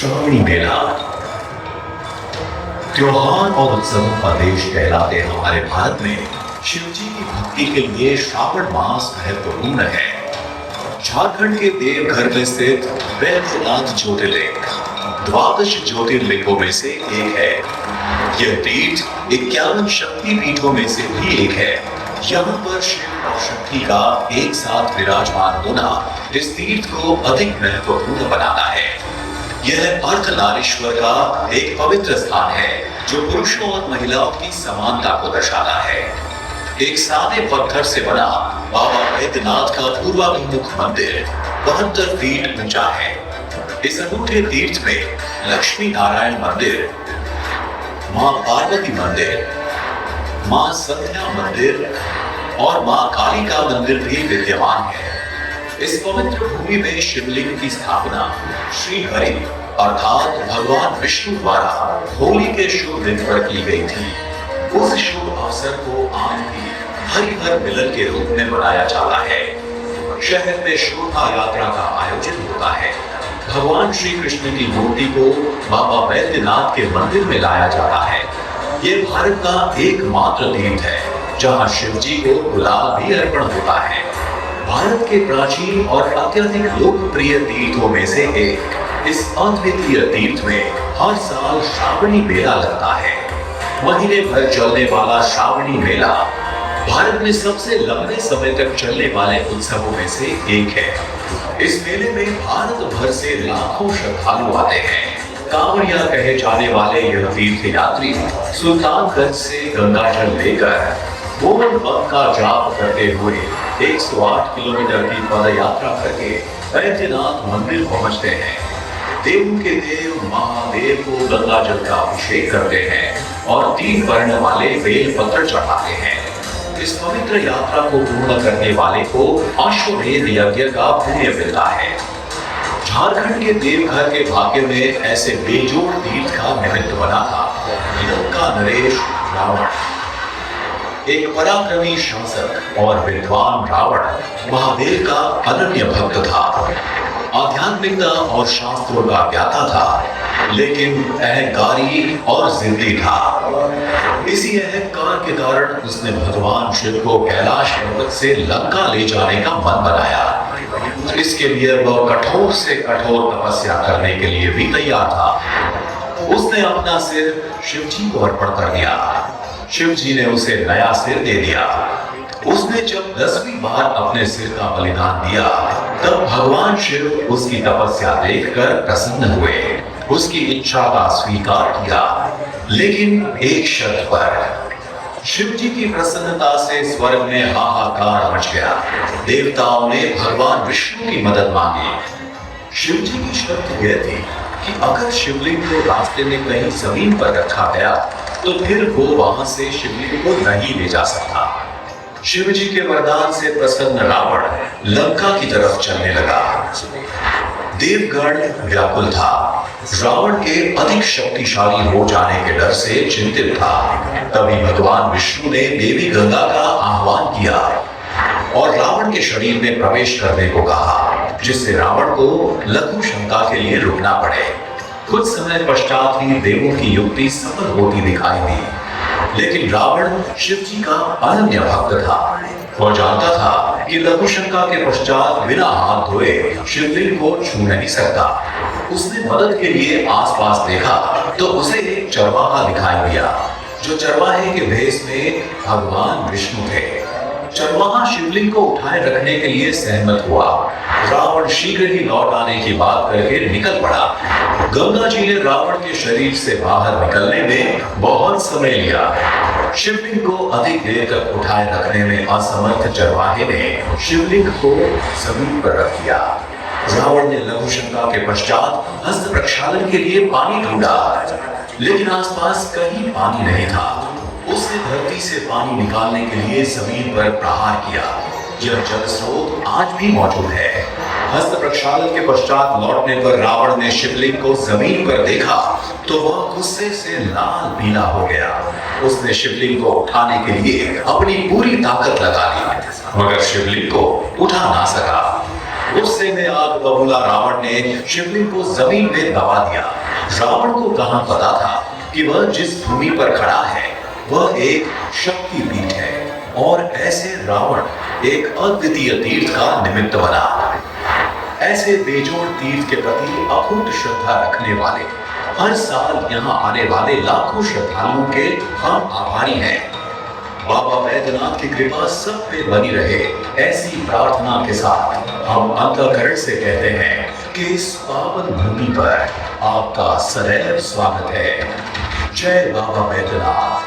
श्रावणी मेला त्योहार और उत्सवों का देश कहलाते हमारे भारत में शिव जी की भक्ति के लिए श्रावण मास महत्वपूर्ण है। झारखंड के देवघर में स्थित वैद्यनाथ ज्योतिर्लिंग द्वादश ज्योतिर्लिंगों में से एक है। यह तीर्थ 51 शक्ति पीठों में से भी एक है। यहाँ पर शिव और शक्ति का एक साथ विराजमान होना इस तीर्थ को अधिक महत्वपूर्ण बनाता है। यह अर्धनारीश्वर का एक पवित्र स्थान है जो पुरुषों और महिलाओं की समानता को दर्शाता है। एक सादे पत्थर से बना बाबा वैद्यनाथ का पूर्वाभिमुख मंदिर 72 फीट ऊंचा है। इस अनूठे तीर्थ में लक्ष्मी नारायण मंदिर, मां पार्वती मंदिर, मां संध्या मंदिर और मां काली का मंदिर भी विद्यमान है। इस पवित्र भूमि में शिवलिंग की स्थापना श्री हरि अर्थात भगवान विष्णु द्वारा होली के शुभ दिन पर की गई थी। उस शुभ अवसर को आज भी हरिहर मिलन के रूप में मनाया जाता है। शहर में शोभा यात्रा का आयोजन होता है। भगवान श्री कृष्ण की मूर्ति को बाबा वैद्यनाथ के मंदिर में लाया जाता है। ये भारत का एकमात्र तीर्थ है जहाँ शिव जी को गुलाल भी अर्पण होता है। भारत के प्राचीन और अत्यधिक लोकप्रिय तीर्थों में से एक इस अद्वितीय तीर्थ में हर साल श्रावणी मेला लगता है। महीने भर चलने वाला श्रावणी मेला भारत में सबसे लंबे समय तक चलने वाले उत्सवों में से एक है। इस मेले में भारत भर से लाखों श्रद्धालु आते हैं। कांवड़िया कहे जाने वाले यह तीर्थ यात्री सुल्तानगंज से गंगाजल लेकर गोवर्धन पथ का जाप करते हुए 108 किलोमीटर की पद यात्रा करके वैद्यनाथ मंदिर पहुंचते हैं। देवों के देव महादेव को गंगाजल का अभिषेक करते हैं और 3 वर्ण वाले बेल पत्र चढ़ाते हैं। इस पवित्र यात्रा को पूर्ण करने वाले को अश्वमेध यज्ञ का पुण्य मिलता है। झारखंड के देवघर के भाग्य में ऐसे बेजोड़ तीर्थ का निमित्त बना था। लंका नरेश रावण, एक पराक्रमी शासक और विद्वान रावण महादेव का अनन्य भक्त था। आध्यात्मिकता और शास्त्रों का ज्ञाता था, लेकिन अहंकारी और जिद्दी था। इसी अहंकार के कारण उसने भगवान शिव को कैलाश पर्वत से लंका ले जाने का मन बनाया। इसके लिए वह कठोर से कठोर तपस्या करने के लिए भी तैयार था। उसने अपना सिर शिव जी को अर्पण कर दिया। शिव जी ने उसे नया सिर दे दिया। उसने जब 10वीं बार अपने सिर का बलिदान दिया, तब भगवान शिव उसकी तपस्या देखकर प्रसन्न हुए, उसकी इच्छा का स्वीकार किया, लेकिन एक शर्त पर। शिव जी की प्रसन्नता से स्वर्ग में हाहाकार मच गया। देवताओं ने भगवान विष्णु की मदद मांगी। शिव जी की शर्त यह थी कि अगर शिवलिंग को रास्ते में कहीं जमीन पर रखा गया तो फिर वो वहां से शिवलिंग को नहीं ले जा सकता। शिव जी के वरदान से प्रसन्न रावण लंका की तरफ चलने लगा। देवगण व्याकुल था। रावण के अधिक शक्तिशाली हो जाने के डर से चिंतित था। तभी भगवान विष्णु ने देवी गंगा का आह्वान किया और रावण के शरीर में प्रवेश करने को कहा, जिससे रावण को लघु शंका के लिए रुकना पड़े। कुछ समय पश्चात ही देवों की युक्ति सफल होती दिखाई दी, लेकिन रावण शिव जी का अनन्य भक्त था। वह जानता था कि लघु शंका के पश्चात बिना हाथ धोए शिवलिंग को छू नहीं सकता। उसने मदद के लिए आसपास देखा तो उसे एक चरवाहा दिखाई दिया, जो चरवाहे के भेष में भगवान विष्णु थे। चरवाहा शिवलिंग को उठाए रखने के लिए सहमत हुआ। रावण शीघ्र ही लौट आने की बात करके निकल पड़ा। गंगा जी ने रावण के शरीर से बाहर निकलने में बहुत समय लिया। शिवलिंग को अधिक देर तक उठाए रखने में असमर्थ चरवाहे ने शिवलिंग को जमीन पर रख दिया। रावण ने लघु शंका के पश्चात हस्त प्रक्षालन के लिए पानी ढूंढा, लेकिन आसपास कहीं पानी नहीं था। उसने धरती से पानी निकालने के लिए जमीन पर प्रहार किया। यह जल स्रोत आज भी मौजूद है। हस्त प्रक्षालन के पश्चात लौटने पर रावण ने शिवलिंग को जमीन पर देखा तो वह गुस्से से लाल पीला हो गया। उसने शिवलिंग को उठाने के लिए अपनी पूरी ताकत लगा ली, मगर शिवलिंग को उठा ना सका। गुस्से में आग बबूला रावण ने शिवलिंग को जमीन में दबा दिया। रावण को कहां पता था कि वह जिस भूमि पर खड़ा है वह एक शक्तिपीठ है और ऐसे रावण एक अद्वितीय तीर्थ का निमित्त बना। ऐसे बेजोड़ तीर्थ के प्रति अकूट श्रद्धा रखने वाले हर साल यहाँ आने वाले लाखों श्रद्धालुओं के हम आभारी हैं। बाबा बैद्यनाथ की कृपा सब पे बनी रहे, ऐसी प्रार्थना के साथ हम अंतःकरण से कहते हैं कि इस पावन भूमि पर आपका सदैव स्वागत है। जय बाबा बैद्यनाथ।